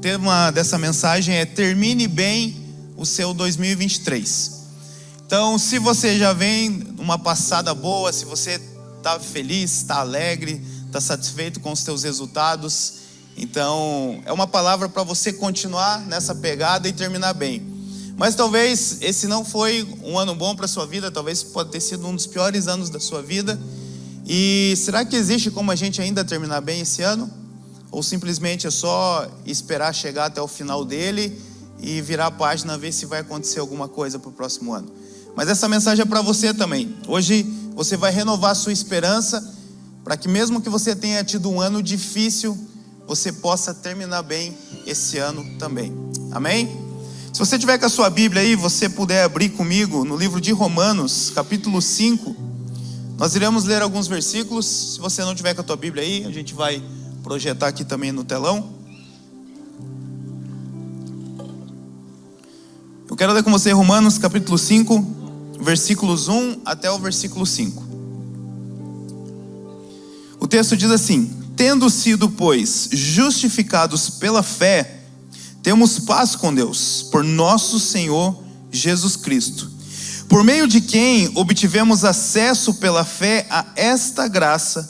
tema dessa mensagem é Termine Bem o Seu 2023. Então, se você já vem numa passada boa, se você está feliz, está alegre, está satisfeito com os seus resultados, então é uma palavra para você continuar nessa pegada e terminar bem. Mas talvez esse não foi um ano bom para a sua vida, talvez pode ter sido um dos piores anos da sua vida. E será que existe como a gente ainda terminar bem esse ano? Ou simplesmente é só esperar chegar até o final dele e virar a página, ver se vai acontecer alguma coisa para o próximo ano? Mas essa mensagem é para você também. Hoje você vai renovar a sua esperança para que mesmo que você tenha tido um ano difícil, você possa terminar bem esse ano também. Amém? Se você tiver com a sua Bíblia aí, você puder abrir comigo no livro de Romanos, capítulo 5. Nós iremos ler alguns versículos. Se você não tiver com a tua Bíblia aí, a gente vai projetar aqui também no telão. Eu quero ler com você Romanos capítulo 5, versículos 1 até o versículo 5. O texto diz assim: tendo sido, pois, justificados pela fé, temos paz com Deus, por nosso Senhor Jesus Cristo, por meio de quem obtivemos acesso pela fé a esta graça,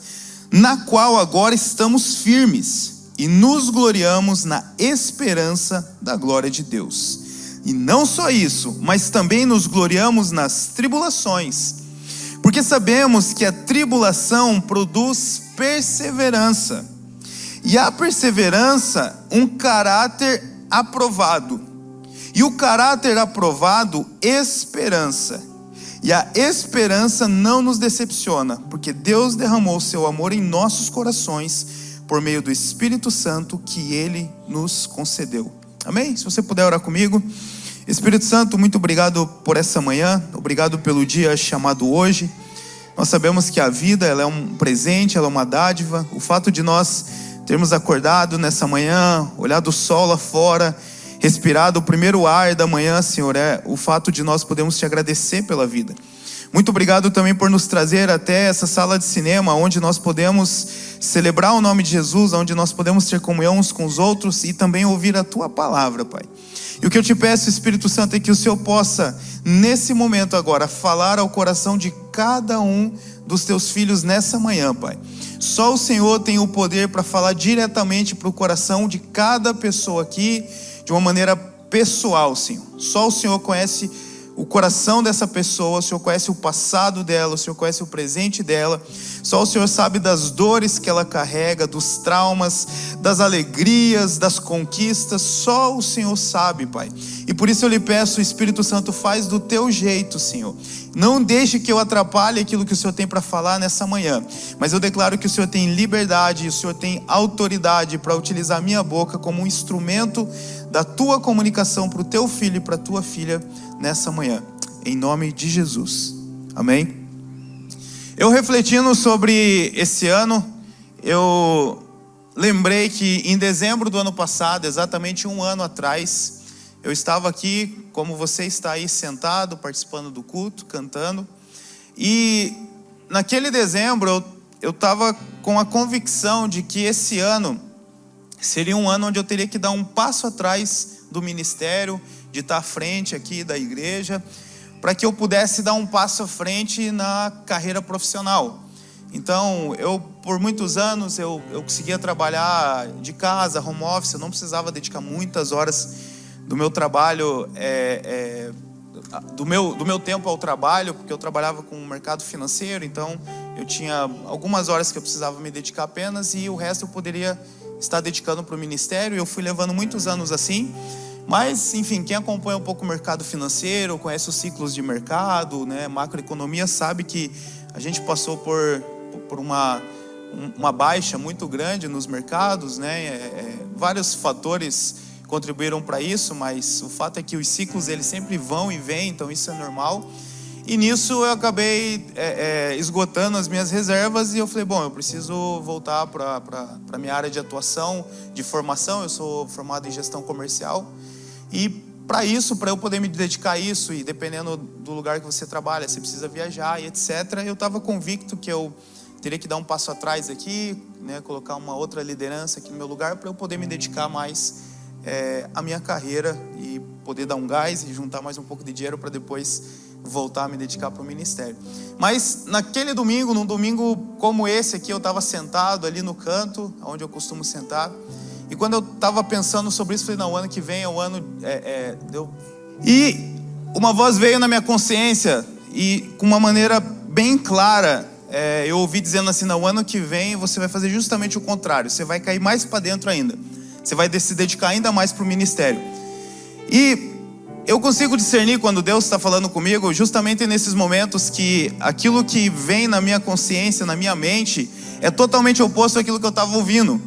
na qual agora estamos firmes e nos gloriamos na esperança da glória de Deus. E não só isso, mas também nos gloriamos nas tribulações, porque sabemos que a tribulação produz perseverança, e a perseverança um caráter aprovado, e o caráter aprovado esperança. E a esperança não nos decepciona, porque Deus derramou o seu amor em nossos corações por meio do Espírito Santo que Ele nos concedeu. Amém? Se você puder orar comigo. Espírito Santo, muito obrigado por essa manhã, obrigado pelo dia chamado hoje. Nós sabemos que a vida, ela é um presente, ela é uma dádiva. O fato de nós termos acordado nessa manhã, olhado o sol lá fora, respirado o primeiro ar da manhã, Senhor, é o fato de nós podermos te agradecer pela vida. Muito obrigado também por nos trazer até essa sala de cinema, onde nós podemos celebrar o nome de Jesus, onde nós podemos ter comunhão uns com os outros e também ouvir a tua palavra, Pai. E o que eu te peço, Espírito Santo, é que o Senhor possa, nesse momento agora, falar ao coração de cada um dos teus filhos nessa manhã, Pai. Só o Senhor tem o poder para falar diretamente para o coração de cada pessoa aqui, de uma maneira pessoal, Senhor. Só o Senhor conhece o coração dessa pessoa, o Senhor conhece o passado dela, o Senhor conhece o presente dela. Só o Senhor sabe das dores que ela carrega, dos traumas, das alegrias, das conquistas. Só o Senhor sabe, Pai. E por isso eu lhe peço, Espírito Santo, faz do teu jeito, Senhor. Não deixe que eu atrapalhe aquilo que o Senhor tem para falar nessa manhã. Mas eu declaro que o Senhor tem liberdade, o Senhor tem autoridade para utilizar a minha boca como um instrumento da tua comunicação para o teu filho e para a tua filha nessa manhã. Em nome de Jesus. Amém? Eu refletindo sobre esse ano, eu lembrei que em dezembro do ano passado, exatamente um ano atrás, eu estava aqui, como você está aí sentado, participando do culto, cantando. E naquele dezembro eu estava com a convicção de que esse ano seria um ano onde eu teria que dar um passo atrás do ministério, de estar à frente aqui da igreja, para que eu pudesse dar um passo à frente na carreira profissional. Então, por muitos anos, eu conseguia trabalhar de casa, home office, eu não precisava dedicar muitas horas do meu trabalho, do meu tempo ao trabalho, porque eu trabalhava com o mercado financeiro, então eu tinha algumas horas que eu precisava me dedicar apenas, e o resto eu poderia estar dedicando para o ministério. Eu fui levando muitos anos assim. Mas, enfim, quem acompanha um pouco o mercado financeiro, conhece os ciclos de mercado, né, macroeconomia, sabe que a gente passou por uma baixa muito grande nos mercados, né? Vários fatores contribuíram para isso, mas o fato é que os ciclos eles sempre vão e vêm, então isso é normal. E nisso eu acabei esgotando as minhas reservas, e eu falei, bom, eu preciso voltar para a minha área de atuação, de formação. Eu sou formado em gestão comercial. E para eu poder me dedicar a isso, e dependendo do lugar que você trabalha, você precisa viajar e etc., eu estava convicto que eu teria que dar um passo atrás aqui, né, colocar uma outra liderança aqui no meu lugar, para eu poder me dedicar mais a minha carreira e poder dar um gás e juntar mais um pouco de dinheiro para depois voltar a me dedicar para o ministério. Mas naquele domingo, num domingo como esse aqui, eu estava sentado ali no canto, onde eu costumo sentar, e quando eu estava pensando sobre isso, falei, não, o ano que vem é o ano... E uma voz veio na minha consciência, e com uma maneira bem clara, eu ouvi dizendo assim, não, o ano que vem você vai fazer justamente o contrário, você vai cair mais para dentro ainda, você vai se dedicar ainda mais para o ministério. E eu consigo discernir quando Deus está falando comigo, justamente nesses momentos que aquilo que vem na minha consciência, na minha mente, é totalmente oposto àquilo que eu estava ouvindo.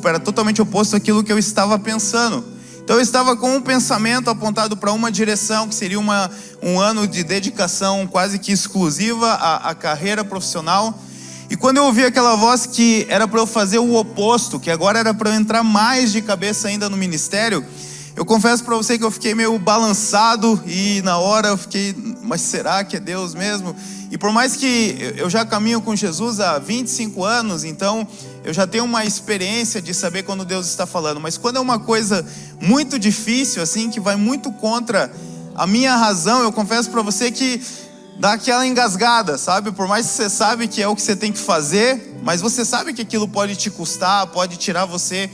Era totalmente oposto àquilo que eu estava pensando. Então eu estava com um pensamento apontado para uma direção, que seria um ano de dedicação quase que exclusiva à carreira profissional. E quando eu ouvi aquela voz que era para eu fazer o oposto, que agora era para eu entrar mais de cabeça ainda no ministério, eu confesso para você que eu fiquei meio balançado e na hora eu fiquei, mas será que é Deus mesmo? E por mais que eu já caminho com Jesus há 25 anos, então eu já tenho uma experiência de saber quando Deus está falando. Mas quando é uma coisa muito difícil, assim, que vai muito contra a minha razão, eu confesso para você que dá aquela engasgada, sabe? Por mais que você sabe que é o que você tem que fazer, mas você sabe que aquilo pode te custar, pode tirar você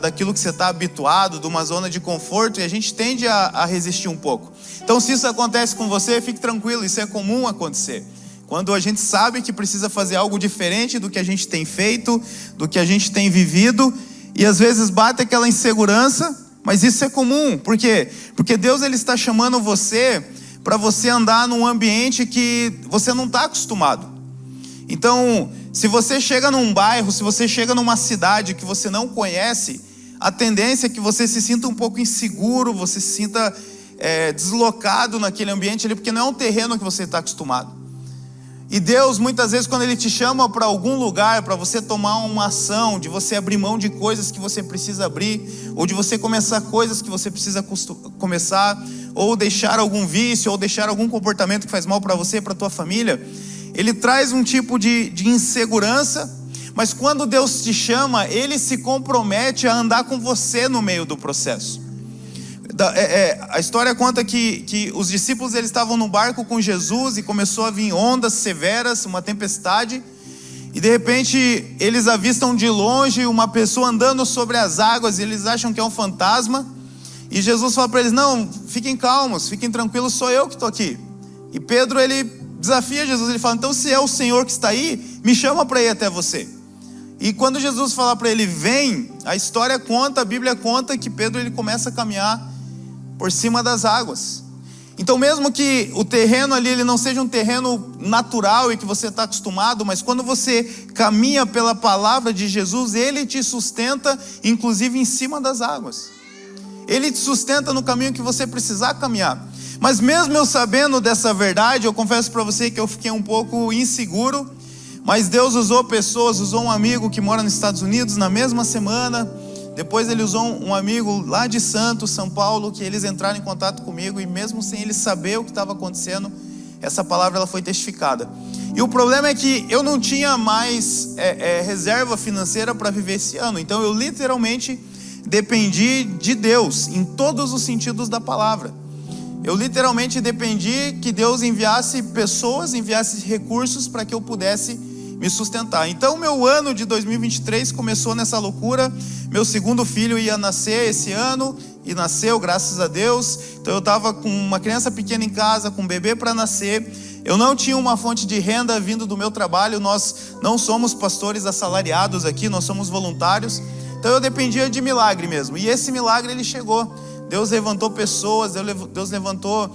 daquilo que você está habituado, de uma zona de conforto, e a gente tende a resistir um pouco. Então, se isso acontece com você, fique tranquilo, isso é comum acontecer. Quando a gente sabe que precisa fazer algo diferente do que a gente tem feito, do que a gente tem vivido, e às vezes bate aquela insegurança, mas isso é comum. Por quê? Porque Deus ele está chamando você para você andar num ambiente que você não está acostumado. Então, se você chega num bairro, se você chega numa cidade que você não conhece, a tendência é que você se sinta um pouco inseguro, você se sinta deslocado naquele ambiente ali, porque não é um terreno que você está acostumado. E Deus, muitas vezes, quando Ele te chama para algum lugar, para você tomar uma ação, de você abrir mão de coisas que você precisa abrir, ou de você começar coisas que você precisa começar, ou deixar algum vício, ou deixar algum comportamento que faz mal para você, para a tua família, Ele traz um tipo de insegurança, mas quando Deus te chama, Ele se compromete a andar com você no meio do processo. A história conta que os discípulos eles estavam no barco com Jesus e começou a vir ondas severas, uma tempestade, e de repente eles avistam de longe uma pessoa andando sobre as águas, e eles acham que é um fantasma, e Jesus fala para eles, não, fiquem calmos, fiquem tranquilos, sou eu que estou aqui. E Pedro ele desafia Jesus, ele fala, então se é o Senhor que está aí, me chama para ir até você. E quando Jesus fala para ele, vem, a história conta, a Bíblia conta que Pedro ele começa a caminhar por cima das águas. Então mesmo que o terreno ali ele não seja um terreno natural e que você está acostumado, mas quando você caminha pela palavra de Jesus, Ele te sustenta inclusive em cima das águas. Ele te sustenta no caminho que você precisar caminhar. Mas mesmo eu sabendo dessa verdade, eu confesso para você que eu fiquei um pouco inseguro, mas Deus usou pessoas, usou um amigo que mora nos Estados Unidos na mesma semana. Depois ele usou um amigo lá de Santos, São Paulo, que eles entraram em contato comigo, e mesmo sem eles saber o que estava acontecendo, essa palavra ela foi testificada. E o problema é que eu não tinha mais reserva financeira para viver esse ano, então eu literalmente dependi de Deus, em todos os sentidos da palavra. Eu literalmente dependi que Deus enviasse pessoas, enviasse recursos para que eu pudesse me sustentar. Então meu ano de 2023 começou nessa loucura. Meu segundo filho ia nascer esse ano, e nasceu, graças a Deus. Então eu estava com uma criança pequena em casa, com um bebê para nascer. Eu não tinha uma fonte de renda vindo do meu trabalho. Nós não somos pastores assalariados aqui, nós somos voluntários. Então eu dependia de milagre mesmo, e esse milagre ele chegou. Deus levantou pessoas, Deus levantou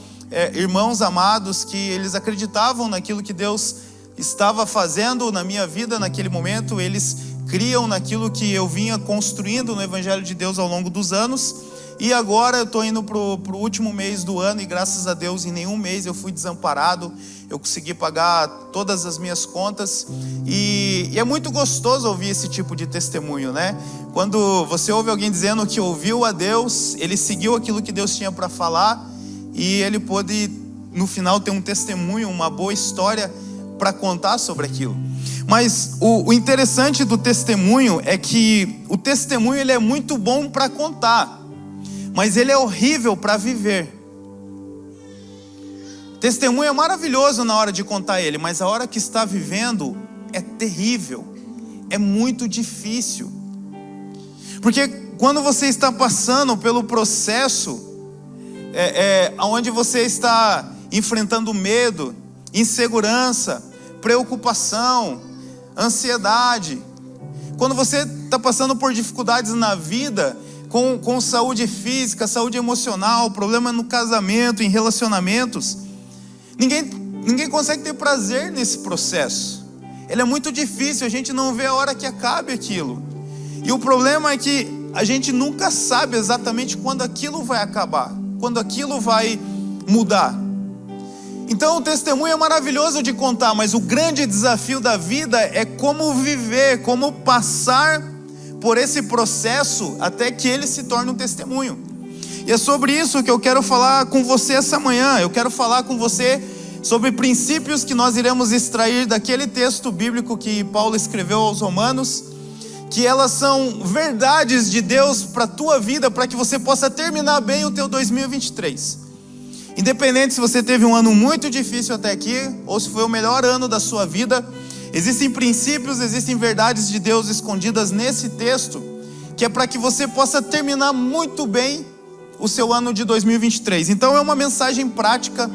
irmãos amados, que eles acreditavam naquilo que Deus estava fazendo na minha vida naquele momento. Eles criam naquilo que eu vinha construindo no Evangelho de Deus ao longo dos anos. E agora eu estou indo para o último mês do ano, e graças a Deus em nenhum mês eu fui desamparado. Eu consegui pagar todas as minhas contas, e é muito gostoso ouvir esse tipo de testemunho, né? Quando você ouve alguém dizendo que ouviu a Deus, ele seguiu aquilo que Deus tinha para falar, e ele pôde no final ter um testemunho, uma boa história para contar sobre aquilo. Mas o interessante do testemunho é que o testemunho ele é muito bom para contar, mas ele é horrível para viver. Testemunho é maravilhoso na hora de contar ele, mas a hora que está vivendo é terrível, é muito difícil. Porque quando você está passando pelo processo, onde você está enfrentando medo, insegurança, preocupação, ansiedade, quando você está passando por dificuldades na vida, com saúde física, saúde emocional, problema no casamento, em relacionamentos, ninguém consegue ter prazer nesse processo. Ele é muito difícil, a gente não vê a hora que acabe aquilo. E o problema é que a gente nunca sabe exatamente quando aquilo vai acabar, quando aquilo vai mudar. Então o testemunho é maravilhoso de contar, mas o grande desafio da vida é como viver, como passar por esse processo até que ele se torne um testemunho. E é sobre isso que eu quero falar com você essa manhã. Eu quero falar com você sobre princípios que nós iremos extrair daquele texto bíblico que Paulo escreveu aos Romanos, que elas são verdades de Deus para a tua vida, para que você possa terminar bem o teu 2023. Independente se você teve um ano muito difícil até aqui, ou se foi o melhor ano da sua vida, existem princípios, existem verdades de Deus escondidas nesse texto, que é para que você possa terminar muito bem o seu ano de 2023. Então é uma mensagem prática,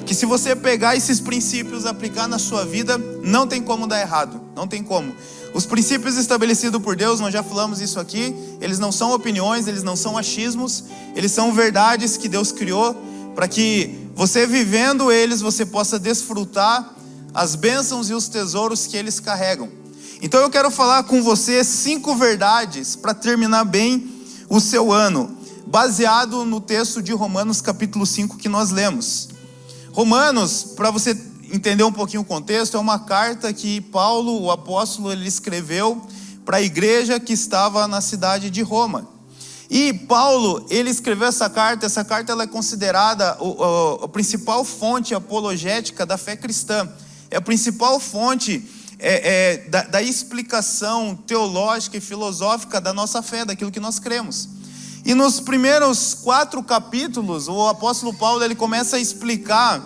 que se você pegar esses princípios e aplicar na sua vida, não tem como dar errado, não tem como. Os princípios estabelecidos por Deus, nós já falamos isso aqui, eles não são opiniões, eles não são achismos, eles são verdades que Deus criou, para que você vivendo eles, você possa desfrutar as bênçãos e os tesouros que eles carregam. Então eu quero falar com você 5 verdades para terminar bem o seu ano, baseado no texto de Romanos capítulo 5 que nós lemos. Romanos, para você entender um pouquinho o contexto, é uma carta que Paulo, o apóstolo, ele escreveu para a igreja que estava na cidade de Roma. E Paulo, ele escreveu essa carta ela é considerada a principal fonte apologética da fé cristã. É a principal fonte da explicação teológica e filosófica da nossa fé, daquilo que nós cremos. E nos primeiros 4 capítulos, o apóstolo Paulo ele começa a explicar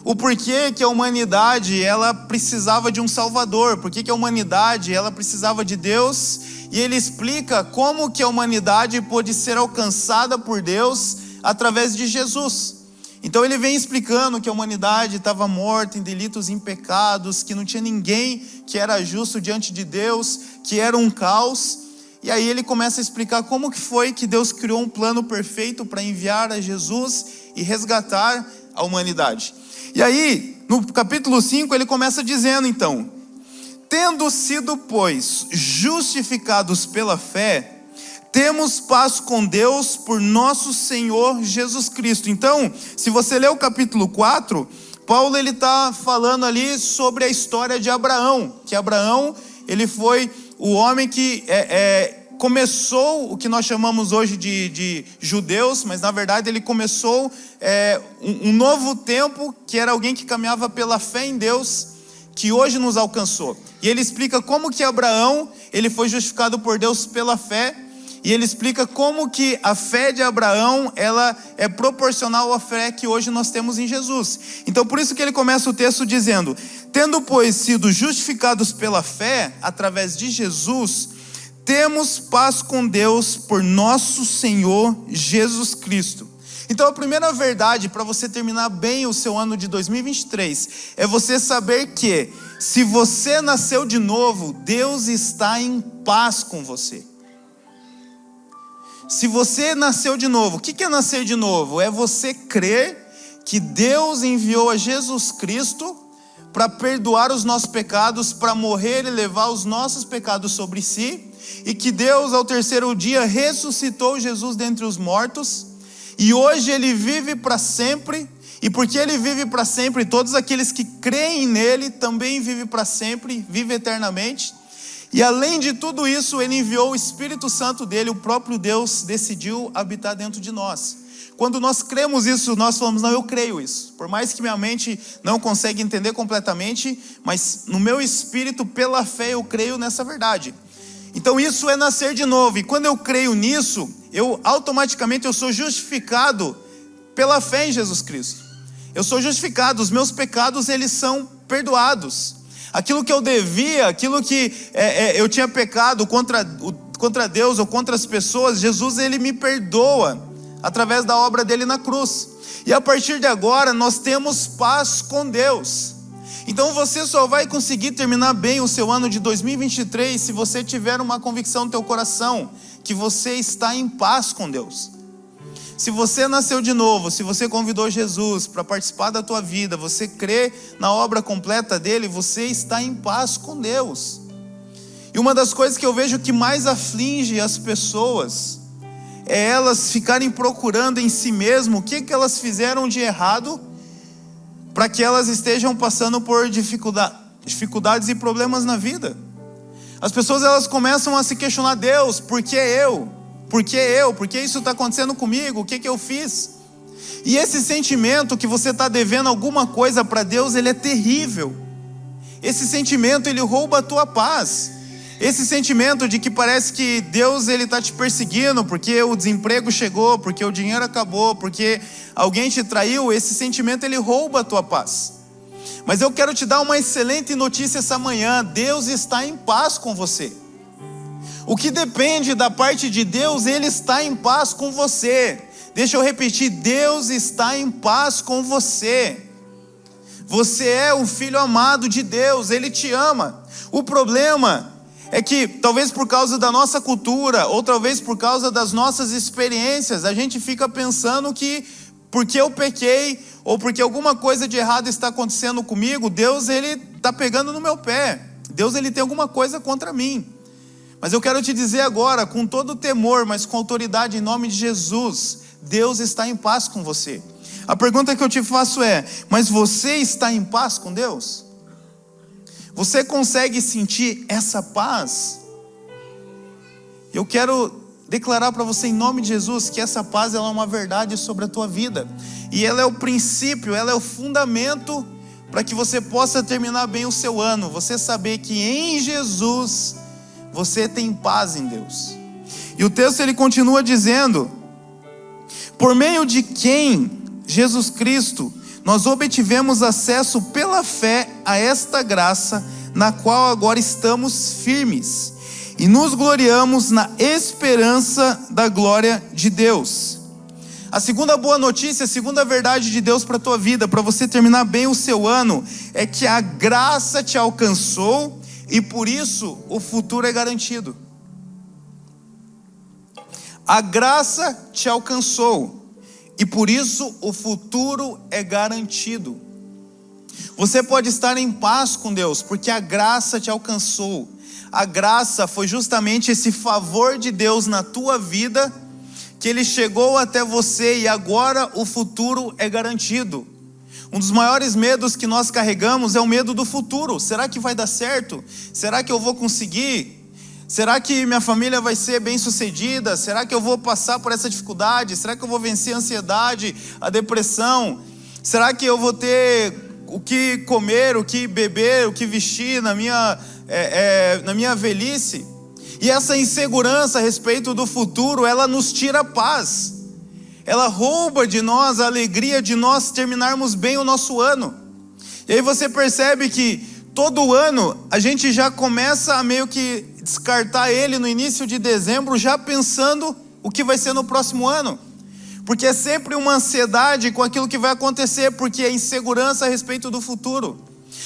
o porquê que a humanidade ela precisava de um Salvador, porquê que a humanidade ela precisava de Deus, e ele explica como que a humanidade pôde ser alcançada por Deus através de Jesus. Então ele vem explicando que a humanidade estava morta em delitos e em pecados, que não tinha ninguém que era justo diante de Deus, que era um caos. E aí ele começa a explicar como que foi que Deus criou um plano perfeito para enviar a Jesus e resgatar a humanidade. E aí, no capítulo 5, ele começa dizendo então: tendo sido, pois, justificados pela fé, temos paz com Deus por nosso Senhor Jesus Cristo. Então, se você ler o capítulo 4, Paulo ele está falando ali sobre a história de Abraão, que Abraão ele foi o homem que começou o que nós chamamos hoje de judeus, mas na verdade ele começou um novo tempo, que era alguém que caminhava pela fé em Deus, que hoje nos alcançou. E ele explica como que Abraão ele foi justificado por Deus pela fé, e ele explica como que a fé de Abraão ela é proporcional à fé que hoje nós temos em Jesus. Então por isso que ele começa o texto dizendo: tendo pois sido justificados pela fé através de Jesus, temos paz com Deus por nosso Senhor Jesus Cristo. Então a primeira verdade para você terminar bem o seu ano de 2023 é você saber que se você nasceu de novo, Deus está em paz com você. Se você nasceu de novo, o que é nascer de novo? É você crer que Deus enviou a Jesus Cristo para perdoar os nossos pecados, para morrer e levar os nossos pecados sobre si, e que Deus ao 3º dia ressuscitou Jesus dentre os mortos, e hoje Ele vive para sempre, e porque Ele vive para sempre, todos aqueles que creem nele também vivem para sempre, vivem eternamente. E além de tudo isso, Ele enviou o Espírito Santo dele, o próprio Deus decidiu habitar dentro de nós. Quando nós cremos isso, nós falamos, não, eu creio isso. Por mais que minha mente não consiga entender completamente, mas no meu espírito, pela fé, eu creio nessa verdade. Então isso é nascer de novo. E quando eu creio nisso, automaticamente eu sou justificado pela fé em Jesus Cristo. Eu sou justificado, os meus pecados eles são perdoados. Aquilo que eu devia, aquilo que eu tinha pecado contra Deus ou contra as pessoas, Jesus ele me perdoa através da obra dele na cruz. E a partir de agora nós temos paz com Deus. Então você só vai conseguir terminar bem o seu ano de 2023 se você tiver uma convicção no teu coração que você está em paz com Deus. Se você nasceu de novo, se você convidou Jesus para participar da tua vida, você crê na obra completa dele, você está em paz com Deus. E uma das coisas que eu vejo que mais aflige as pessoas é elas ficarem procurando em si mesmo o que elas fizeram de errado para que elas estejam passando por dificuldades e problemas na vida. As pessoas elas começam a se questionar, Deus, por que eu? Por que eu? Por que isso está acontecendo comigo? O que eu fiz? E esse sentimento que você está devendo alguma coisa para Deus, ele é terrível. Esse sentimento, ele rouba a tua paz. Esse sentimento de que parece que Deus ele está te perseguindo porque o desemprego chegou, porque o dinheiro acabou, porque alguém te traiu, esse sentimento ele rouba a tua paz. Mas eu quero te dar uma excelente notícia essa manhã, Deus está em paz com você. O que depende da parte de Deus, Ele está em paz com você. Deixa eu repetir, Deus está em paz com você. Você é o filho amado de Deus, Ele te ama. O problema é que, talvez por causa da nossa cultura, ou talvez por causa das nossas experiências, a gente fica pensando que, porque eu pequei, ou porque alguma coisa de errado está acontecendo comigo, Deus Ele está pegando no meu pé. Deus Ele tem alguma coisa contra mim. Mas eu quero te dizer agora, com todo o temor, mas com autoridade em nome de Jesus, Deus está em paz com você. A pergunta que eu te faço é, mas você está em paz com Deus? Você consegue sentir essa paz? Eu quero declarar para você em nome de Jesus que essa paz ela é uma verdade sobre a tua vida. E ela é o princípio, ela é o fundamento para que você possa terminar bem o seu ano. Você saber que em Jesus você tem paz em Deus. E o texto ele continua dizendo, por meio de quem, Jesus Cristo, nós obtivemos acesso pela fé a esta graça, na qual agora estamos firmes, e nos gloriamos na esperança da glória de Deus. A segunda boa notícia, a segunda verdade de Deus para a tua vida, para você terminar bem o seu ano, é que a graça te alcançou, e por isso o futuro é garantido. A graça te alcançou e por isso o futuro é garantido. Você pode estar em paz com Deus porque a graça te alcançou. A graça foi justamente esse favor de Deus na tua vida, que Ele chegou até você e agora o futuro é garantido. Um dos maiores medos que nós carregamos é o medo do futuro. Será que vai dar certo? Será que eu vou conseguir? Será que minha família vai ser bem sucedida? Será que eu vou passar por essa dificuldade? Será que eu vou vencer a ansiedade, a depressão? Será que eu vou ter o que comer, o que beber, o que vestir na minha velhice? E essa insegurança a respeito do futuro, ela nos tira a paz. Ela rouba de nós a alegria de nós terminarmos bem o nosso ano. E aí você percebe que todo ano a gente já começa a meio que descartar ele no início de dezembro, já pensando o que vai ser no próximo ano. Porque é sempre uma ansiedade com aquilo que vai acontecer, porque é insegurança a respeito do futuro.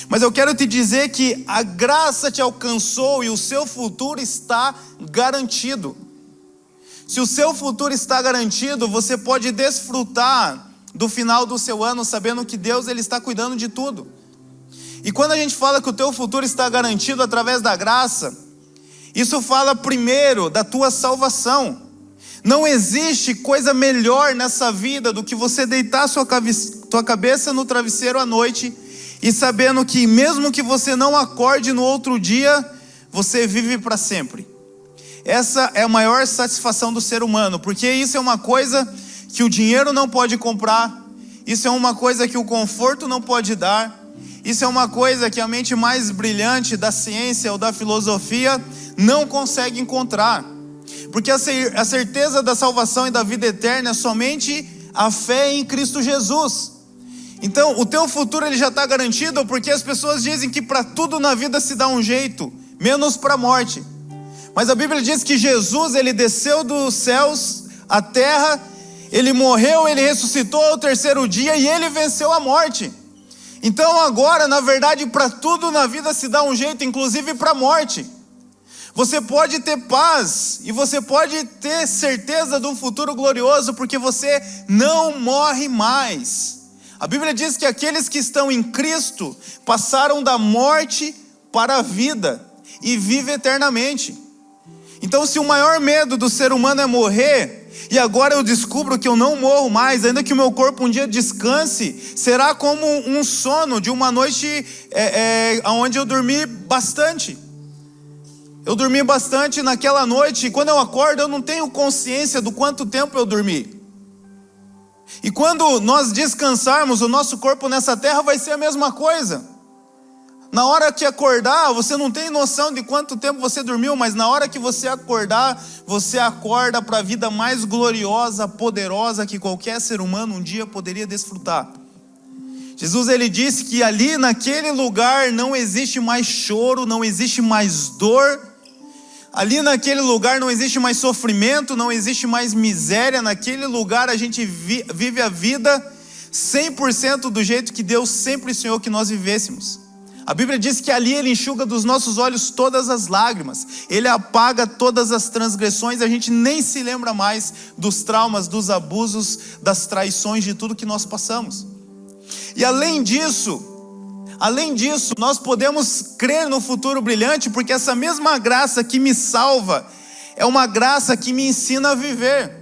Mas eu quero te dizer que a graça te alcançou e o seu futuro está garantido. Se o seu futuro está garantido, você pode desfrutar do final do seu ano sabendo que Deus ele está cuidando de tudo. E quando a gente fala que o teu futuro está garantido através da graça, isso fala primeiro da tua salvação. Não existe coisa melhor nessa vida do que você deitar tua cabeça no travesseiro à noite e sabendo que mesmo que você não acorde no outro dia, você vive para sempre. Essa é a maior satisfação do ser humano, porque isso é uma coisa que o dinheiro não pode comprar, isso é uma coisa que o conforto não pode dar, isso é uma coisa que a mente mais brilhante da ciência ou da filosofia não consegue encontrar. Porque a certeza da salvação e da vida eterna é somente a fé em Cristo Jesus. Então o teu futuro ele já está garantido, porque as pessoas dizem que para tudo na vida se dá um jeito, menos para a morte. Mas a Bíblia diz que Jesus, ele desceu dos céus à terra, ele morreu, ele ressuscitou ao terceiro dia e ele venceu a morte. Então agora, na verdade, para tudo na vida se dá um jeito, inclusive para a morte. Você pode ter paz e você pode ter certeza de um futuro glorioso, porque você não morre mais. A Bíblia diz que aqueles que estão em Cristo passaram da morte para a vida e vivem eternamente. Então, se o maior medo do ser humano é morrer, e agora eu descubro que eu não morro mais, ainda que o meu corpo um dia descanse, será como um sono de uma noite onde eu dormi bastante. Eu dormi bastante naquela noite, e quando eu acordo eu não tenho consciência do quanto tempo eu dormi. E quando nós descansarmos, o nosso corpo nessa terra vai ser a mesma coisa. Na hora que acordar, você não tem noção de quanto tempo você dormiu, mas na hora que você acordar, você acorda para a vida mais gloriosa, poderosa que qualquer ser humano um dia poderia desfrutar. Jesus, ele disse que ali naquele lugar não existe mais choro, não existe mais dor. Ali naquele lugar não existe mais sofrimento, não existe mais miséria. Naquele lugar a gente vive a vida 100% do jeito que Deus sempre sonhou que nós vivêssemos. A Bíblia diz que ali ele enxuga dos nossos olhos todas as lágrimas, ele apaga todas as transgressões, a gente nem se lembra mais dos traumas, dos abusos, das traições, de tudo que nós passamos. E além disso, nós podemos crer no futuro brilhante, porque essa mesma graça que me salva é uma graça que me ensina a viver.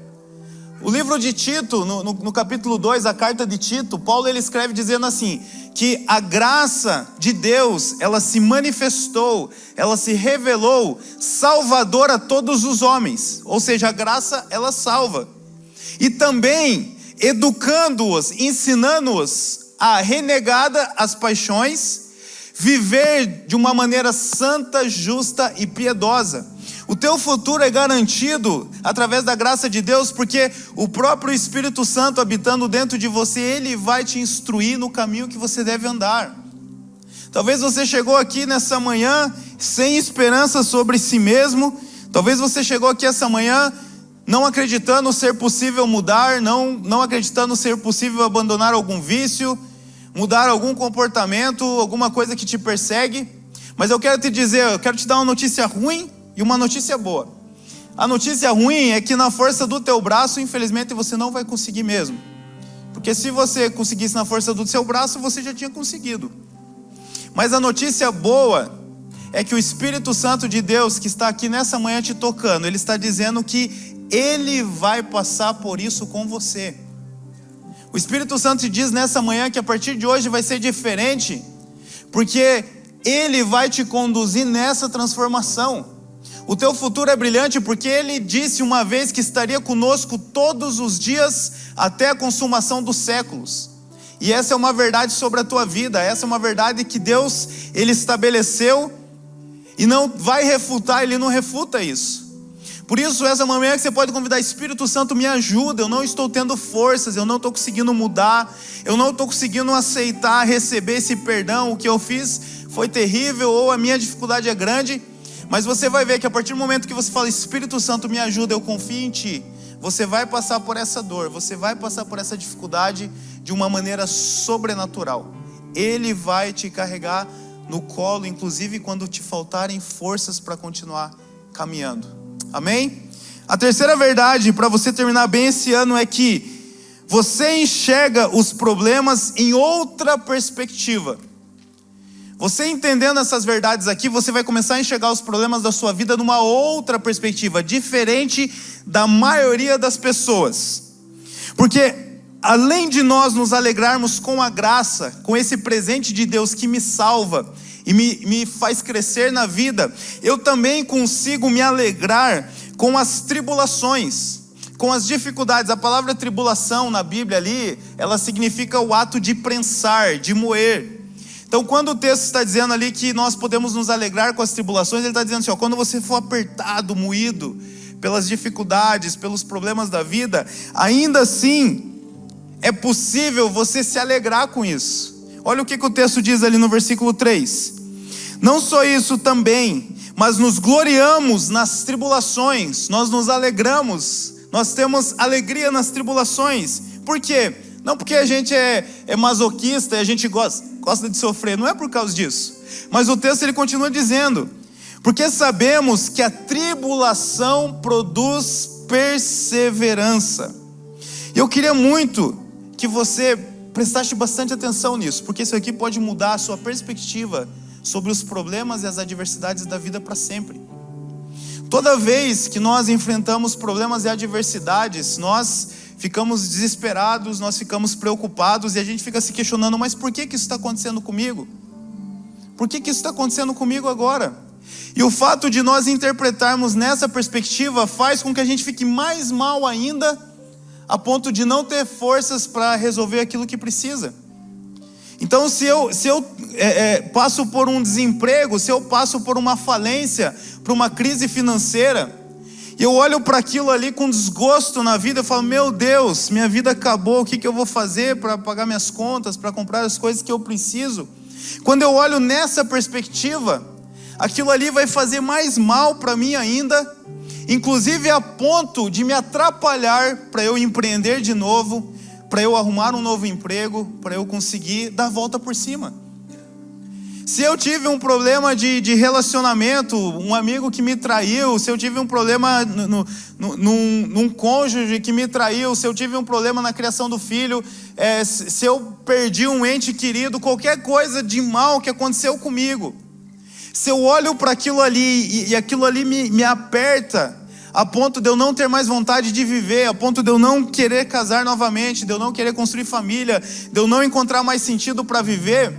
O livro de Tito, no capítulo 2, a carta de Tito, Paulo ele escreve dizendo assim, que a graça de Deus, ela se manifestou, ela se revelou salvadora a todos os homens, ou seja, a graça ela salva, e também educando-os, ensinando-os a renegar as paixões, viver de uma maneira santa, justa e piedosa. O teu futuro é garantido através da graça de Deus, porque o próprio Espírito Santo habitando dentro de você, ele vai te instruir no caminho que você deve andar. Talvez você chegou aqui nessa manhã sem esperança sobre si mesmo, talvez você chegou aqui essa manhã não acreditando ser possível mudar, não acreditando ser possível abandonar algum vício, mudar algum comportamento, alguma coisa que te persegue. Mas eu quero te dizer, eu quero te dar uma notícia ruim e uma notícia boa. A notícia ruim é que na força do teu braço, infelizmente, você não vai conseguir mesmo. Porque se você conseguisse na força do seu braço, você já tinha conseguido. Mas a notícia boa é que o Espírito Santo de Deus, que está aqui nessa manhã te tocando, ele está dizendo que ele vai passar por isso com você. O Espírito Santo te diz nessa manhã que a partir de hoje vai ser diferente, porque ele vai te conduzir nessa transformação. O teu futuro é brilhante porque ele disse uma vez que estaria conosco todos os dias até a consumação dos séculos. E essa é uma verdade sobre a tua vida, essa é uma verdade que Deus, ele estabeleceu e não vai refutar, ele não refuta isso. Por isso, essa manhã que você pode convidar, Espírito Santo, me ajuda, eu não estou tendo forças, eu não estou conseguindo mudar, eu não estou conseguindo aceitar, receber esse perdão, o que eu fiz foi terrível, ou a minha dificuldade é grande. Mas você vai ver que a partir do momento que você fala, Espírito Santo me ajuda, eu confio em Ti, você vai passar por essa dor, você vai passar por essa dificuldade de uma maneira sobrenatural. Ele vai te carregar no colo, inclusive quando te faltarem forças para continuar caminhando. Amém? A terceira verdade, para você terminar bem esse ano, é que você enxerga os problemas em outra perspectiva. Você entendendo essas verdades aqui, você vai começar a enxergar os problemas da sua vida numa outra perspectiva, diferente da maioria das pessoas. Porque além de nós nos alegrarmos com a graça, com esse presente de Deus que me salva, e me faz crescer na vida, eu também consigo me alegrar com as tribulações, com as dificuldades. A palavra tribulação na Bíblia ali, ela significa o ato de prensar, de moer. Então quando o texto está dizendo ali que nós podemos nos alegrar com as tribulações, ele está dizendo assim, quando você for apertado, moído pelas dificuldades, pelos problemas da vida, ainda assim é possível você se alegrar com isso. Olha o que o texto diz ali no versículo 3. Não só isso também, mas nos gloriamos nas tribulações. Nós nos alegramos, nós temos alegria nas tribulações. Por quê? Não porque a gente é masoquista e a gente gosta de sofrer, não é por causa disso. Mas o texto ele continua dizendo, porque sabemos que a tribulação produz perseverança. E eu queria muito que você prestasse bastante atenção nisso, porque isso aqui pode mudar a sua perspectiva sobre os problemas e as adversidades da vida para sempre. Toda vez que nós enfrentamos problemas e adversidades, nós ficamos desesperados, nós ficamos preocupados e a gente fica se questionando, mas por que isso está acontecendo comigo? Por que isso está acontecendo comigo agora? E o fato de nós interpretarmos nessa perspectiva faz com que a gente fique mais mal ainda, a ponto de não ter forças para resolver aquilo que precisa. Então se eu passo por um desemprego, se eu passo por uma falência, por uma crise financeira, e eu olho para aquilo ali com desgosto na vida, eu falo, meu Deus, minha vida acabou, o que eu vou fazer para pagar minhas contas, para comprar as coisas que eu preciso? Quando eu olho nessa perspectiva, aquilo ali vai fazer mais mal para mim ainda, inclusive a ponto de me atrapalhar para eu empreender de novo, para eu arrumar um novo emprego, para eu conseguir dar a volta por cima. Se eu tive um problema de relacionamento, um amigo que me traiu, se eu tive um problema num cônjuge que me traiu, se eu tive um problema na criação do filho, se eu perdi um ente querido, qualquer coisa de mal que aconteceu comigo, se eu olho para aquilo ali e aquilo ali me aperta, a ponto de eu não ter mais vontade de viver, a ponto de eu não querer casar novamente, de eu não querer construir família, de eu não encontrar mais sentido para viver,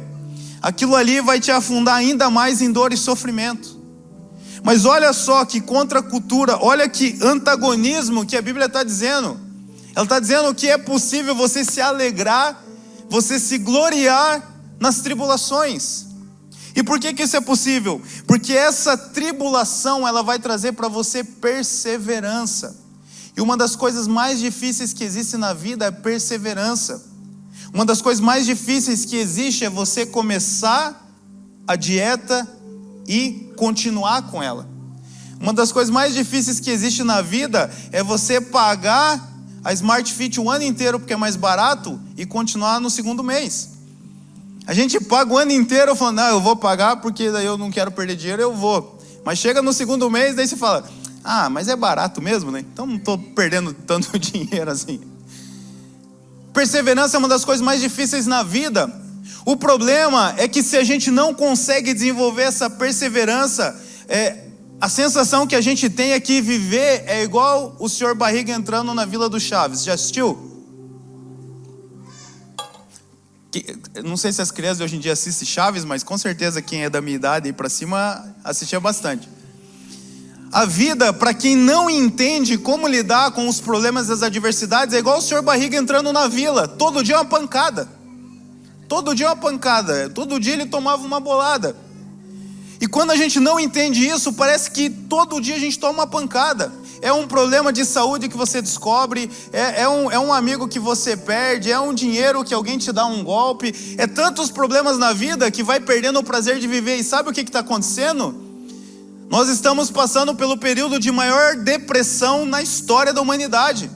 aquilo ali vai te afundar ainda mais em dor e sofrimento. Mas olha só que contra a cultura, olha que antagonismo que a Bíblia está dizendo. Ela está dizendo que é possível você se alegrar, você se gloriar nas tribulações. E por que isso é possível? Porque essa tribulação, ela vai trazer para você perseverança. E uma das coisas mais difíceis que existe na vida é perseverança. Uma das coisas mais difíceis que existe é você começar a dieta e continuar com ela. Uma das coisas mais difíceis que existe na vida é você pagar a Smart Fit o ano inteiro porque é mais barato e continuar no segundo mês. A gente paga o ano inteiro falando, não, eu vou pagar porque daí eu não quero perder dinheiro, eu vou. Mas chega no segundo mês, daí você fala, mas é barato mesmo, né? Então não estou perdendo tanto dinheiro assim. Perseverança é uma das coisas mais difíceis na vida. O problema é que se a gente não consegue desenvolver essa perseverança, a sensação que a gente tem é que viver é igual o Sr. Barriga entrando na Vila do Chaves. Já assistiu? Não sei se as crianças de hoje em dia assistem Chaves, mas com certeza quem é da minha idade e para cima assistia bastante. A vida, para quem não entende como lidar com os problemas e as adversidades, é igual o Sr. Barriga entrando na vila. Todo dia uma pancada. Todo dia uma pancada. Todo dia ele tomava uma bolada. E quando a gente não entende isso, parece que todo dia a gente toma uma pancada. É um problema de saúde que você descobre, é um amigo que você perde, é um dinheiro que alguém te dá um golpe. É tantos problemas na vida que vai perdendo o prazer de viver. E sabe o que está acontecendo? Nós estamos passando pelo período de maior depressão na história da humanidade.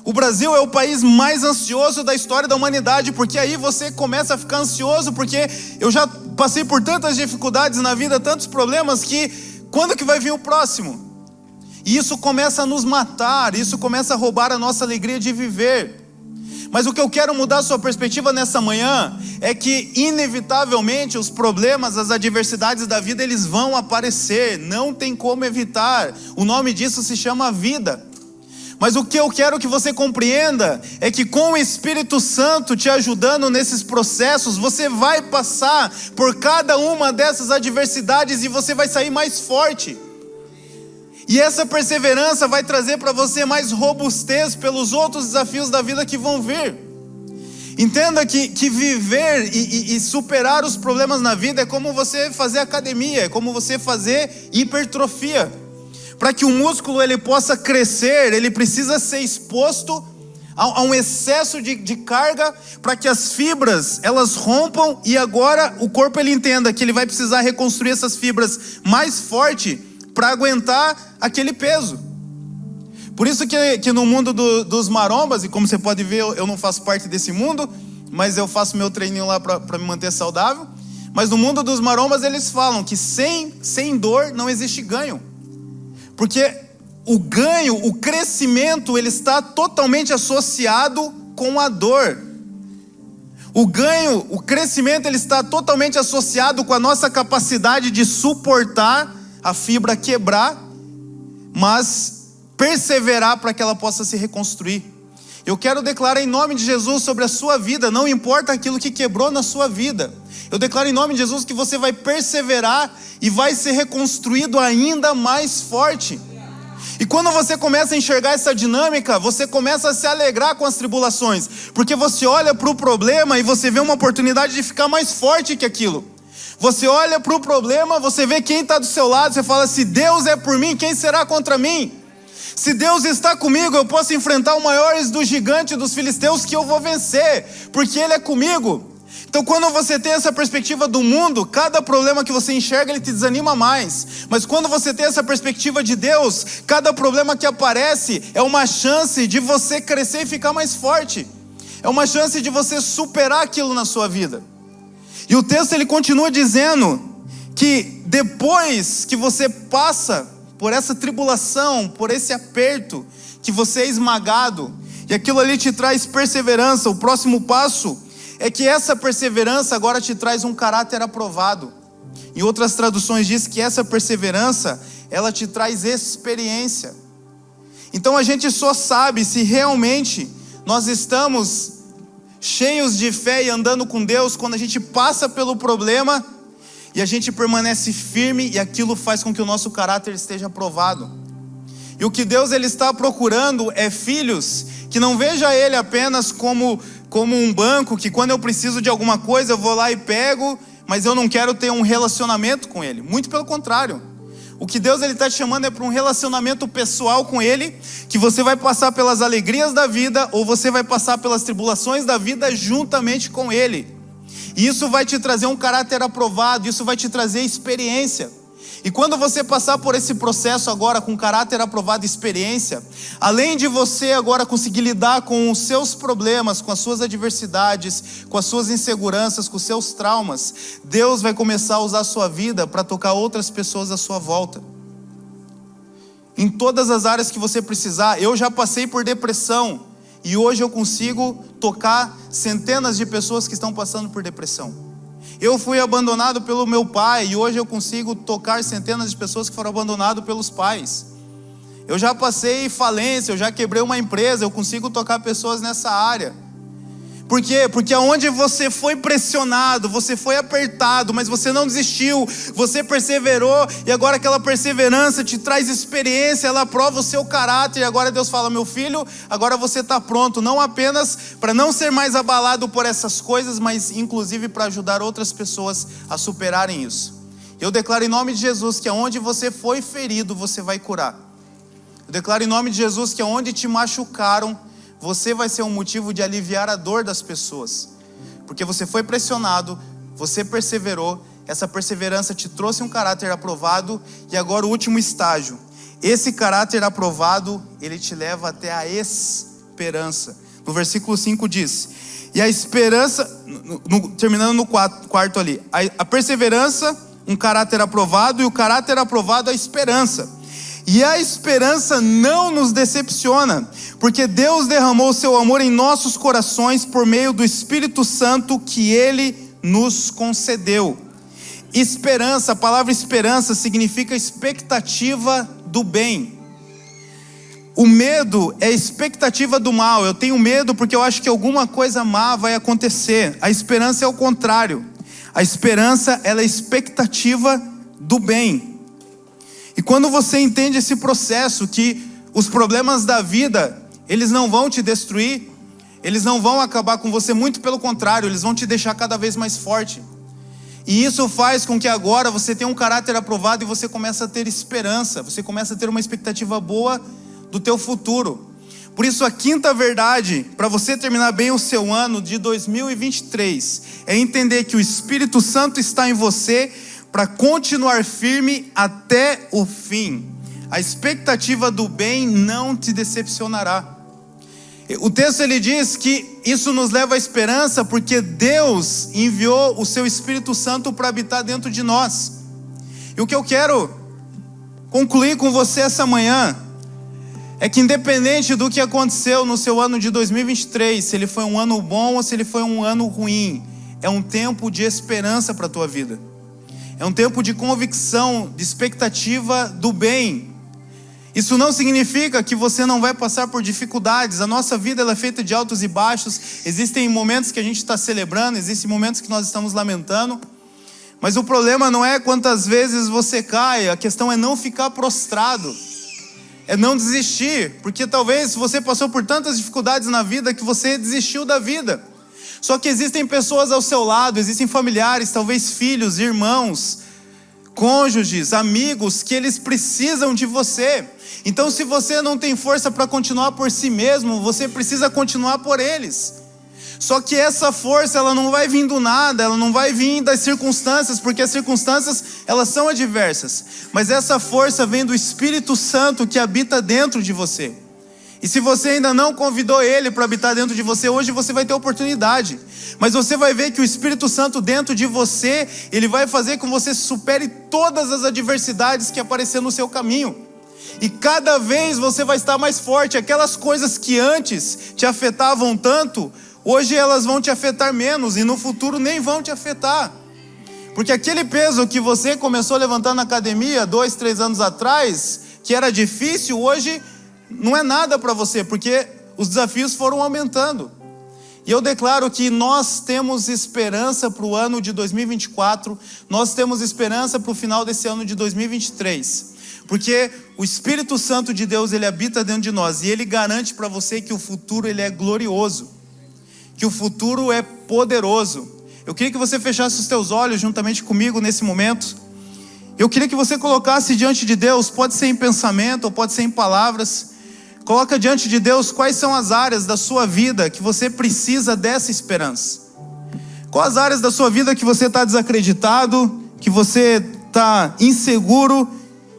O Brasil é o país mais ansioso da história da humanidade, porque aí você começa a ficar ansioso, porque eu já passei por tantas dificuldades na vida, tantos problemas, que quando que vai vir o próximo? E isso começa a nos matar, isso começa a roubar a nossa alegria de viver. Mas o que eu quero mudar a sua perspectiva nessa manhã é que inevitavelmente os problemas, as adversidades da vida, eles vão aparecer, não tem como evitar. O nome disso se chama vida. Mas o que eu quero que você compreenda é que com o Espírito Santo te ajudando nesses processos, você vai passar por cada uma dessas adversidades e você vai sair mais forte. E essa perseverança vai trazer para você mais robustez pelos outros desafios da vida que vão vir. Entenda que viver e superar os problemas na vida é como você fazer academia, é como você fazer hipertrofia. Para que o músculo ele possa crescer, ele precisa ser exposto a um excesso de carga, para que as fibras elas rompam e agora o corpo ele entenda que ele vai precisar reconstruir essas fibras mais forte para aguentar aquele peso. Por isso que no mundo dos marombas, e como você pode ver, eu não faço parte desse mundo, mas eu faço meu treininho lá para me manter saudável. Mas no mundo dos marombas eles falam que sem dor não existe ganho. Porque o ganho, o crescimento, ele está totalmente associado com a dor. O ganho, o crescimento, ele está totalmente associado com a nossa capacidade de suportar a fibra quebrar, mas perseverar para que ela possa se reconstruir. Eu quero declarar em nome de Jesus sobre a sua vida, não importa aquilo que quebrou na sua vida. Eu declaro em nome de Jesus que você vai perseverar e vai ser reconstruído ainda mais forte. E quando você começa a enxergar essa dinâmica, você começa a se alegrar com as tribulações, porque você olha para o problema e você vê uma oportunidade de ficar mais forte que aquilo. Você olha para o problema, você vê quem está do seu lado, você fala: se Deus é por mim, quem será contra mim? Se Deus está comigo, eu posso enfrentar o maior dos gigantes dos filisteus que eu vou vencer, porque Ele é comigo. Então quando você tem essa perspectiva do mundo, cada problema que você enxerga, ele te desanima mais. Mas quando você tem essa perspectiva de Deus, cada problema que aparece é uma chance de você crescer e ficar mais forte. É uma chance de você superar aquilo na sua vida. E o texto ele continua dizendo que depois que você passa por essa tribulação, por esse aperto, que você é esmagado, e aquilo ali te traz perseverança, o próximo passo é que essa perseverança agora te traz um caráter aprovado. Em outras traduções diz que essa perseverança, ela te traz experiência. Então a gente só sabe se realmente nós estamos cheios de fé e andando com Deus quando a gente passa pelo problema e a gente permanece firme, e aquilo faz com que o nosso caráter esteja aprovado. E o que Deus ele está procurando é filhos que não vejam Ele apenas como um banco, que quando eu preciso de alguma coisa eu vou lá e pego, mas eu não quero ter um relacionamento com Ele. Muito pelo contrário. O que Deus está te chamando é para um relacionamento pessoal com Ele, que você vai passar pelas alegrias da vida, ou você vai passar pelas tribulações da vida juntamente com Ele. E isso vai te trazer um caráter aprovado, isso vai te trazer experiência. E quando você passar por esse processo agora com caráter aprovado e experiência, além de você agora conseguir lidar com os seus problemas, com as suas adversidades, com as suas inseguranças, com os seus traumas, Deus vai começar a usar a sua vida para tocar outras pessoas à sua volta. Em todas as áreas que você precisar. Eu já passei por depressão e hoje eu consigo tocar centenas de pessoas que estão passando por depressão. Eu fui abandonado pelo meu pai e hoje eu consigo tocar centenas de pessoas que foram abandonadas pelos pais. Eu já passei falência, eu já quebrei uma empresa, eu consigo tocar pessoas nessa área. Por quê? Porque aonde você foi pressionado, você foi apertado, mas você não desistiu, você perseverou, e agora aquela perseverança te traz experiência, ela prova o seu caráter, e agora Deus fala: meu filho, agora você está pronto, não apenas para não ser mais abalado por essas coisas, mas inclusive para ajudar outras pessoas a superarem isso. Eu declaro em nome de Jesus que aonde você foi ferido, você vai curar. Eu declaro em nome de Jesus que aonde te machucaram, você vai ser um motivo de aliviar a dor das pessoas. Porque você foi pressionado, você perseverou, essa perseverança te trouxe um caráter aprovado. E agora o último estágio. Esse caráter aprovado, ele te leva até a esperança. No versículo 5 diz: e a esperança, terminando no quarto ali, a perseverança, um caráter aprovado, e o caráter aprovado, a esperança. E a esperança não nos decepciona, porque Deus derramou o seu amor em nossos corações por meio do Espírito Santo que Ele nos concedeu. Esperança, a palavra esperança significa expectativa do bem. O medo é a expectativa do mal. Eu tenho medo porque eu acho que alguma coisa má vai acontecer. A esperança é o contrário. A esperança, ela é a expectativa do bem. E quando você entende esse processo, que os problemas da vida, eles não vão te destruir, eles não vão acabar com você, muito pelo contrário, eles vão te deixar cada vez mais forte. E isso faz com que agora você tenha um caráter aprovado e você começa a ter esperança, você começa a ter uma expectativa boa do teu futuro. Por isso a quinta verdade, para você terminar bem o seu ano de 2023, é entender que o Espírito Santo está em você para continuar firme até o fim. A expectativa do bem não te decepcionará. O texto ele diz que isso nos leva à esperança porque Deus enviou o seu Espírito Santo para habitar dentro de nós. E o que eu quero concluir com você essa manhã é que independente do que aconteceu no seu ano de 2023, se ele foi um ano bom ou se ele foi um ano ruim, é um tempo de esperança para a tua vida. É um tempo de convicção, de expectativa do bem. Isso não significa que você não vai passar por dificuldades. A nossa vida ela é feita de altos e baixos. Existem momentos que a gente está celebrando, existem momentos que nós estamos lamentando. Mas o problema não é quantas vezes você cai, a questão é não ficar prostrado. É não desistir, porque talvez você passou por tantas dificuldades na vida que você desistiu da vida. Só que existem pessoas ao seu lado, existem familiares, talvez filhos, irmãos, cônjuges, amigos, que eles precisam de você. Então se você não tem força para continuar por si mesmo, você precisa continuar por eles. Só que essa força, ela não vai vir do nada, ela não vai vir das circunstâncias, porque as circunstâncias, elas são adversas. Mas essa força vem do Espírito Santo que habita dentro de você. E se você ainda não convidou Ele para habitar dentro de você, hoje você vai ter oportunidade. Mas você vai ver que o Espírito Santo dentro de você, Ele vai fazer com que você supere todas as adversidades que aparecer no seu caminho. E cada vez você vai estar mais forte. Aquelas coisas que antes te afetavam tanto, hoje elas vão te afetar menos e no futuro nem vão te afetar. Porque aquele peso que você começou a levantar na academia 2, 3 anos atrás, que era difícil, hoje não é nada para você, porque os desafios foram aumentando. E eu declaro que nós temos esperança para o ano de 2024, nós temos esperança para o final desse ano de 2023. Porque o Espírito Santo de Deus, ele habita dentro de nós e ele garante para você que o futuro ele é glorioso, que o futuro é poderoso. Eu queria que você fechasse os teus olhos juntamente comigo nesse momento. Eu queria que você colocasse diante de Deus, pode ser em pensamento ou pode ser em palavras. Coloca diante de Deus quais são as áreas da sua vida que você precisa dessa esperança. Quais as áreas da sua vida que você está desacreditado, que você está inseguro,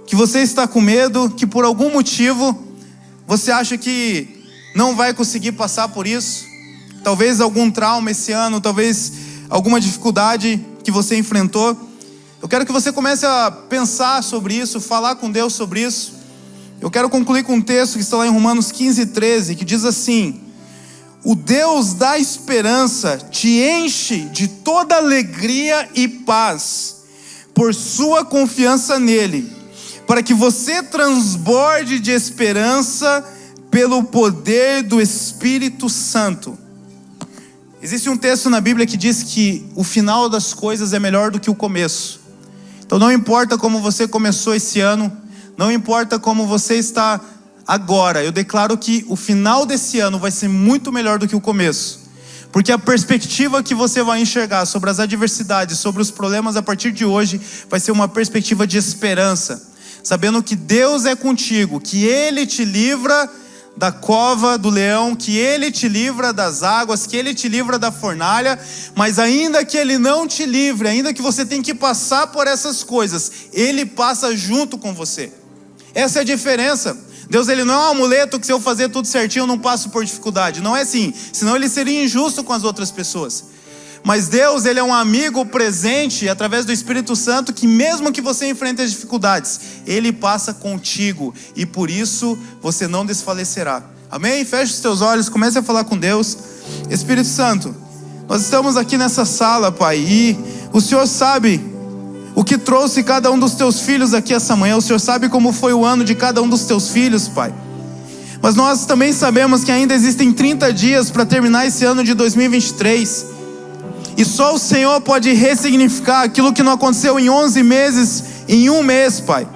que você está com medo, que por algum motivo você acha que não vai conseguir passar por isso. Talvez algum trauma esse ano, talvez alguma dificuldade que você enfrentou. Eu quero que você comece a pensar sobre isso, falar com Deus sobre isso. Eu quero concluir com um texto que está lá em Romanos 15:13, que diz assim: o Deus da esperança te enche de toda alegria e paz, por sua confiança nele, para que você transborde de esperança pelo poder do Espírito Santo. Existe um texto na Bíblia que diz que o final das coisas é melhor do que o começo. Então não importa como você começou esse ano, não importa como você está agora, eu declaro que o final desse ano vai ser muito melhor do que o começo. Porque a perspectiva que você vai enxergar sobre as adversidades, sobre os problemas a partir de hoje, vai ser uma perspectiva de esperança. Sabendo que Deus é contigo, que Ele te livra da cova do leão, que Ele te livra das águas, que Ele te livra da fornalha, mas ainda que Ele não te livre, ainda que você tenha que passar por essas coisas, Ele passa junto com você. Essa é a diferença. Deus ele não é um amuleto que se eu fazer tudo certinho eu não passo por dificuldade. Não é assim, senão Ele seria injusto com as outras pessoas. Mas Deus, Ele é um amigo presente através do Espírito Santo, que mesmo que você enfrente as dificuldades, Ele passa contigo e por isso você não desfalecerá. Amém? Feche os teus olhos, comece a falar com Deus. Espírito Santo, nós estamos aqui nessa sala, Pai, e o Senhor sabe o que trouxe cada um dos teus filhos aqui essa manhã. O Senhor sabe como foi o ano de cada um dos teus filhos, Pai. Mas nós também sabemos que ainda existem 30 dias para terminar esse ano de 2023. E só o Senhor pode ressignificar aquilo que não aconteceu em 11 meses, em um mês, Pai.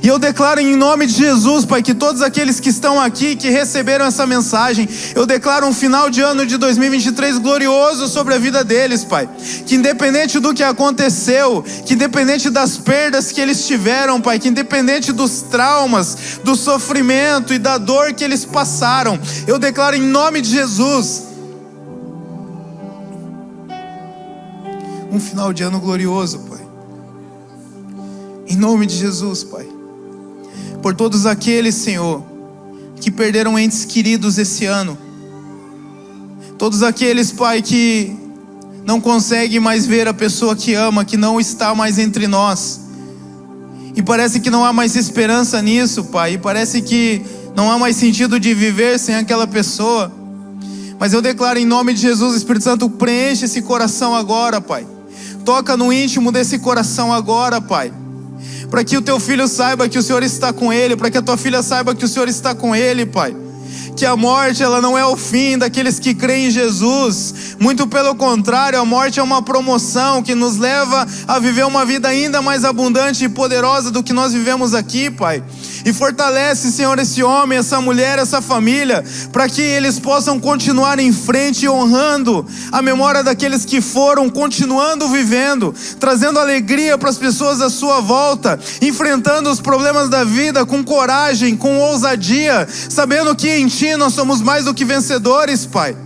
E eu declaro em nome de Jesus, Pai, que todos aqueles que estão aqui, que receberam essa mensagem, eu declaro um final de ano de 2023 glorioso sobre a vida deles, Pai. Que independente do que aconteceu, que independente das perdas que eles tiveram, Pai, que independente dos traumas, do sofrimento e da dor que eles passaram, eu declaro em nome de Jesus um final de ano glorioso, Pai. Em nome de Jesus, Pai. Por todos aqueles, Senhor, que perderam entes queridos esse ano. Todos aqueles, Pai, que não conseguem mais ver a pessoa que ama, que não está mais entre nós. E parece que não há mais esperança nisso, Pai. E parece que não há mais sentido de viver sem aquela pessoa. Mas eu declaro em nome de Jesus, Espírito Santo, preenche esse coração agora, Pai. Toca no íntimo desse coração agora, Pai. Para que o teu filho saiba que o Senhor está com ele, para que a tua filha saiba que o Senhor está com ele, Pai. Que a morte, ela não é o fim daqueles que creem em Jesus. Muito pelo contrário, a morte é uma promoção que nos leva a viver uma vida ainda mais abundante e poderosa do que nós vivemos aqui, Pai. E fortalece, Senhor, esse homem, essa mulher, essa família, para que eles possam continuar em frente, honrando a memória daqueles que foram, continuando vivendo, trazendo alegria para as pessoas à sua volta, enfrentando os problemas da vida com coragem, com ousadia, sabendo que em Ti nós somos mais do que vencedores, Pai.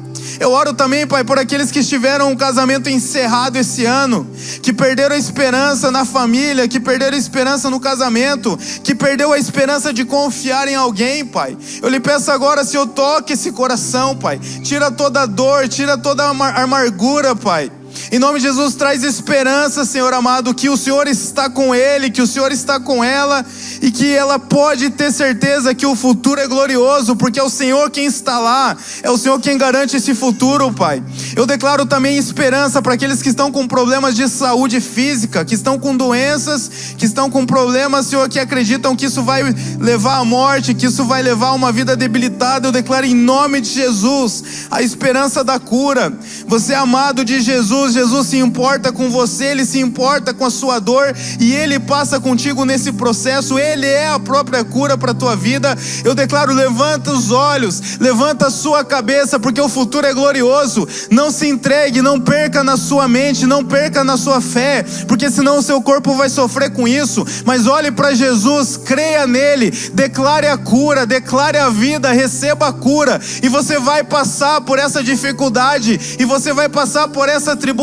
Eu oro também, Pai, por aqueles que tiveram um casamento encerrado esse ano, que perderam a esperança na família, que perderam a esperança no casamento, que perdeu a esperança de confiar em alguém, Pai. Eu lhe peço agora, Senhor, toque esse coração, Pai. Tira toda a dor, tira toda a amargura, Pai. Em nome de Jesus, traz esperança, Senhor amado, que o Senhor está com ele, que o Senhor está com ela, e que ela pode ter certeza que o futuro é glorioso, porque é o Senhor quem está lá, é o Senhor quem garante esse futuro, Pai. Eu declaro também esperança para aqueles que estão com problemas de saúde física, que estão com doenças, que estão com problemas, Senhor, que acreditam que isso vai levar à morte, que isso vai levar a uma vida debilitada. Eu declaro em nome de Jesus a esperança da cura. Você é amado de Jesus, Jesus se importa com você, Ele se importa com a sua dor, e Ele passa contigo nesse processo. Ele é a própria cura para a tua vida. Eu declaro, levanta os olhos, levanta a sua cabeça, porque o futuro é glorioso. Não se entregue, não perca na sua mente, não perca na sua fé, porque senão o seu corpo vai sofrer com isso. Mas olhe para Jesus, creia nele, declare a cura, declare a vida, receba a cura, e você vai passar por essa dificuldade, e você vai passar por essa tribulação.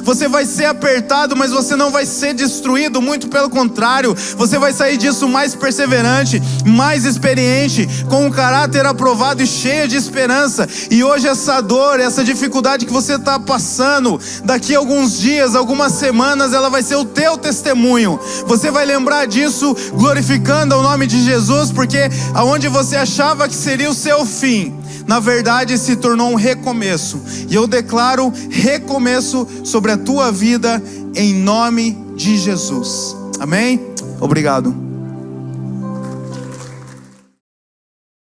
Você vai ser apertado, mas você não vai ser destruído, muito pelo contrário, você vai sair disso mais perseverante, mais experiente, com um caráter aprovado e cheio de esperança. E hoje essa dor, essa dificuldade que você está passando, daqui a alguns dias, algumas semanas, ela vai ser o teu testemunho. Você vai lembrar disso glorificando o nome de Jesus, porque aonde você achava que seria o seu fim, na verdade se tornou um recomeço. E eu declaro recomeço sobre a tua vida em nome de Jesus. Amém? Obrigado.